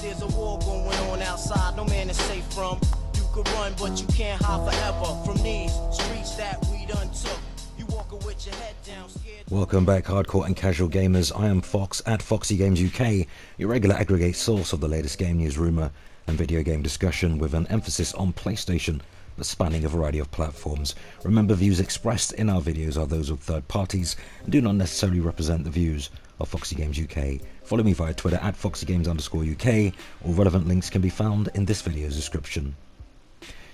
there's a war going on outside, no man is safe from. You could run, but you can't hide forever from these streets that we done took. You walking with your head down, scared. Welcome back, hardcore and casual gamers. I am Fox at FOXY Games UK, your regular aggregate source of the latest game news, rumour and video game discussion with an emphasis on PlayStation, but spanning a variety of platforms. Remember, views expressed in our videos are those of third parties and do not necessarily represent the views of FOXY Games UK. Follow me via Twitter at FOXYGames_UK. All relevant links can be found in this video's description.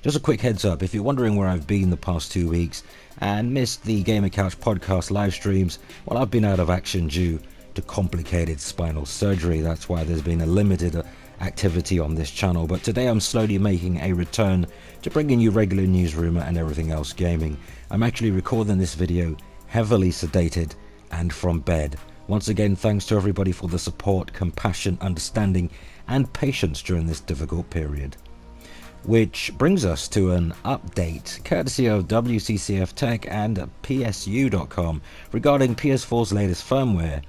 Just a quick heads up, if you're wondering where I've been the past 2 weeks and missed the Gamer Couch podcast live streams, well, I've been out of action due to complicated spinal surgery. That's why there's been a limited activity on this channel, but today I'm slowly making a return to bringing you regular news, rumour and everything else gaming. I'm actually recording this video heavily sedated and from bed. Once again, thanks to everybody for the support, compassion, understanding and patience during this difficult period. Which brings us to an update courtesy of WCCF Tech and PSU.com regarding PS4's latest firmware,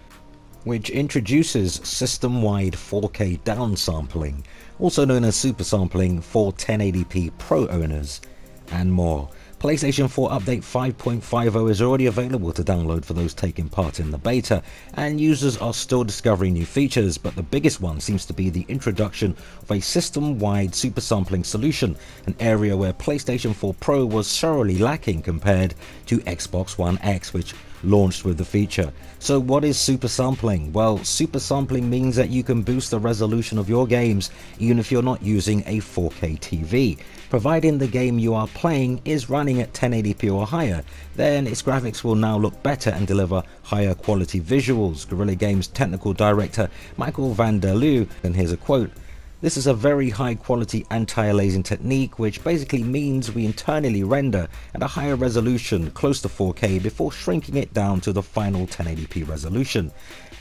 which introduces system-wide 4K downsampling, also known as Supersampling, for 1080p Pro owners, and more. PlayStation 4 Update 5.50 is already available to download for those taking part in the beta, and users are still discovering new features, but the biggest one seems to be the introduction of a system-wide supersampling solution, an area where PlayStation 4 Pro was thoroughly lacking compared to Xbox One X, which launched with the feature. So what is supersampling? Well, supersampling means that you can boost the resolution of your games even if you're not using a 4K TV. Providing the game you are playing is running at 1080p or higher, then its graphics will now look better and deliver higher quality visuals. Guerrilla Games technical director Michael van der Leeuw, and here's a quote: "This is a very high quality anti-aliasing technique, which basically means we internally render at a higher resolution close to 4K before shrinking it down to the final 1080p resolution.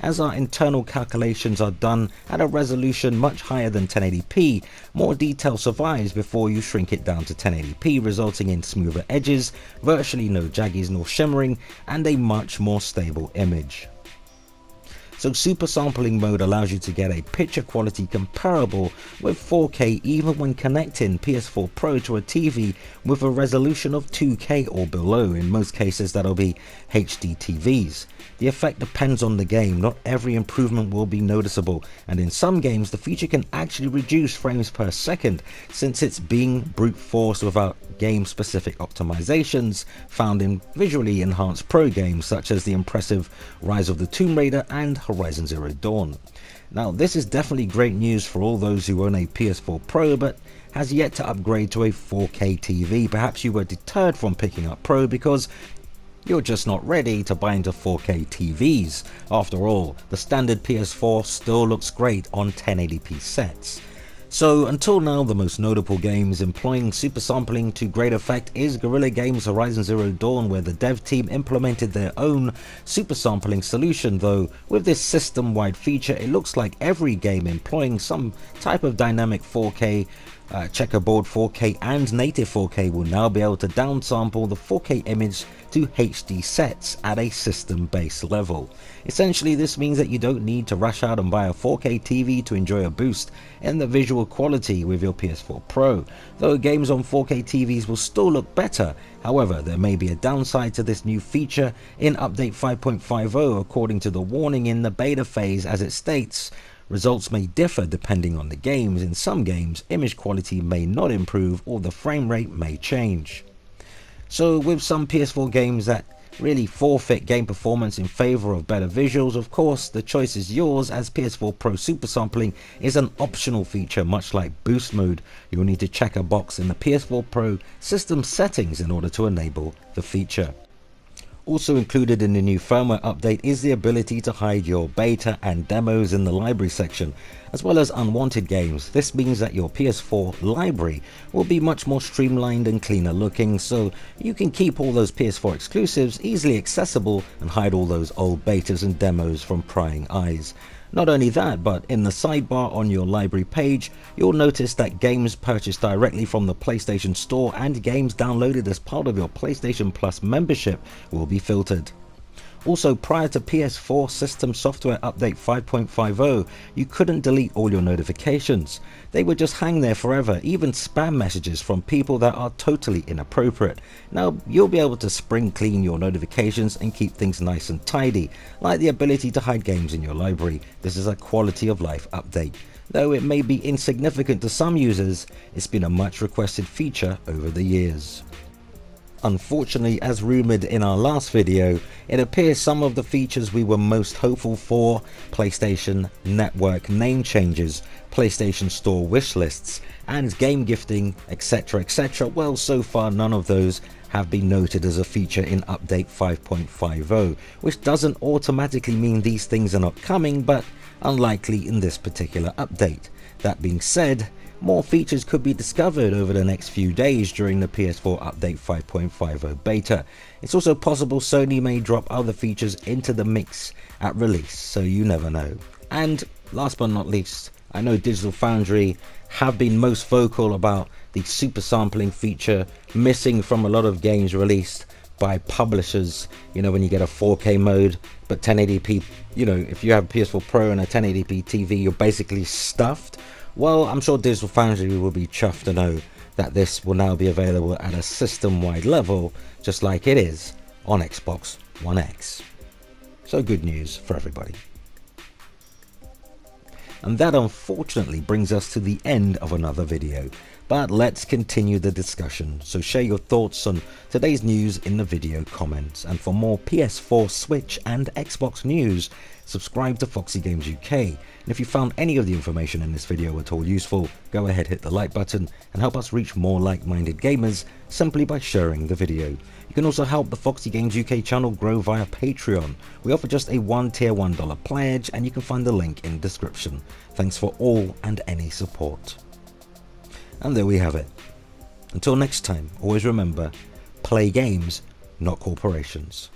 As our internal calculations are done at a resolution much higher than 1080p, more detail survives before you shrink it down to 1080p, resulting in smoother edges, virtually no jaggies nor shimmering, and a much more stable image." So supersampling mode allows you to get a picture quality comparable with 4K even when connecting PS4 Pro to a TV with a resolution of 2K or below. In most cases that'll be HD TVs. The effect depends on the game, not every improvement will be noticeable, and in some games the feature can actually reduce frames per second since it's being brute forced without game specific optimizations found in visually enhanced pro games such as the impressive Rise of the Tomb Raider and Horizon Zero Dawn. Now this is definitely great news for all those who own a PS4 Pro but has yet to upgrade to a 4K TV. Perhaps you were deterred from picking up Pro because you're just not ready to buy into 4K TVs. After all, the standard PS4 still looks great on 1080p sets. So until now, the most notable games employing supersampling to great effect is Guerrilla Games' Horizon Zero Dawn, where the dev team implemented their own supersampling solution, though with this system-wide feature it looks like every game employing some type of dynamic 4K, checkerboard 4K and native 4K will now be able to downsample the 4K image to HD sets at a system-based level. Essentially, this means that you don't need to rush out and buy a 4K TV to enjoy a boost in the visual quality with your PS4 Pro. Though games on 4K TVs will still look better, however, there may be a downside to this new feature in Update 5.50 according to the warning in the beta phase, as it states, results may differ depending on the games. In some games, image quality may not improve or the frame rate may change. So with some PS4 games that really forfeit game performance in favor of better visuals, of course the choice is yours, as PS4 Pro supersampling is an optional feature much like boost mode. You'll need to check a box in the PS4 Pro system settings in order to enable the feature. Also included in the new firmware update is the ability to hide your beta and demos in the library section, as well as unwanted games. This means that your PS4 library will be much more streamlined and cleaner looking, so you can keep all those PS4 exclusives easily accessible and hide all those old betas and demos from prying eyes. Not only that, but in the sidebar on your library page, you'll notice that games purchased directly from the PlayStation Store and games downloaded as part of your PlayStation Plus membership will be filtered. Also, prior to PS4 system software update 5.50, you couldn't delete all your notifications. They would just hang there forever, even spam messages from people that are totally inappropriate. Now, you'll be able to spring clean your notifications and keep things nice and tidy, like the ability to hide games in your library. This is a quality of life update. Though it may be insignificant to some users, it's been a much requested feature over the years. Unfortunately, as rumoured in our last video, it appears some of the features we were most hopeful for, PlayStation Network name changes, PlayStation Store wish lists, and game gifting, etc, well, so far none of those have been noted as a feature in update 5.50, which doesn't automatically mean these things are not coming, but unlikely in this particular update. That being said, more features could be discovered over the next few days during the PS4 update 5.50 beta. It's also possible Sony may drop other features into the mix at release, so you never know. And last but not least, I know Digital Foundry have been most vocal about the Supersampling feature missing from a lot of games released by publishers. You know, when you get a 4K mode but 1080p, you know, if you have a PS4 Pro and a 1080p TV, you're basically stuffed. Well, I'm sure Digital Foundry will be chuffed to know that this will now be available at a system-wide level, just like it is on Xbox One X. So good news for everybody. And that unfortunately brings us to the end of another video. But let's continue the discussion, so share your thoughts on today's news in the video comments. And for more PS4, Switch and Xbox news, subscribe to Foxy Games UK. And if you found any of the information in this video at all useful, go ahead, hit the like button and help us reach more like-minded gamers simply by sharing the video. You can also help the Foxy Games UK channel grow via Patreon. We offer just a tier $1 pledge, and you can find the link in the description. Thanks for all and any support. And there we have it. Until next time, always remember, play games, not corporations.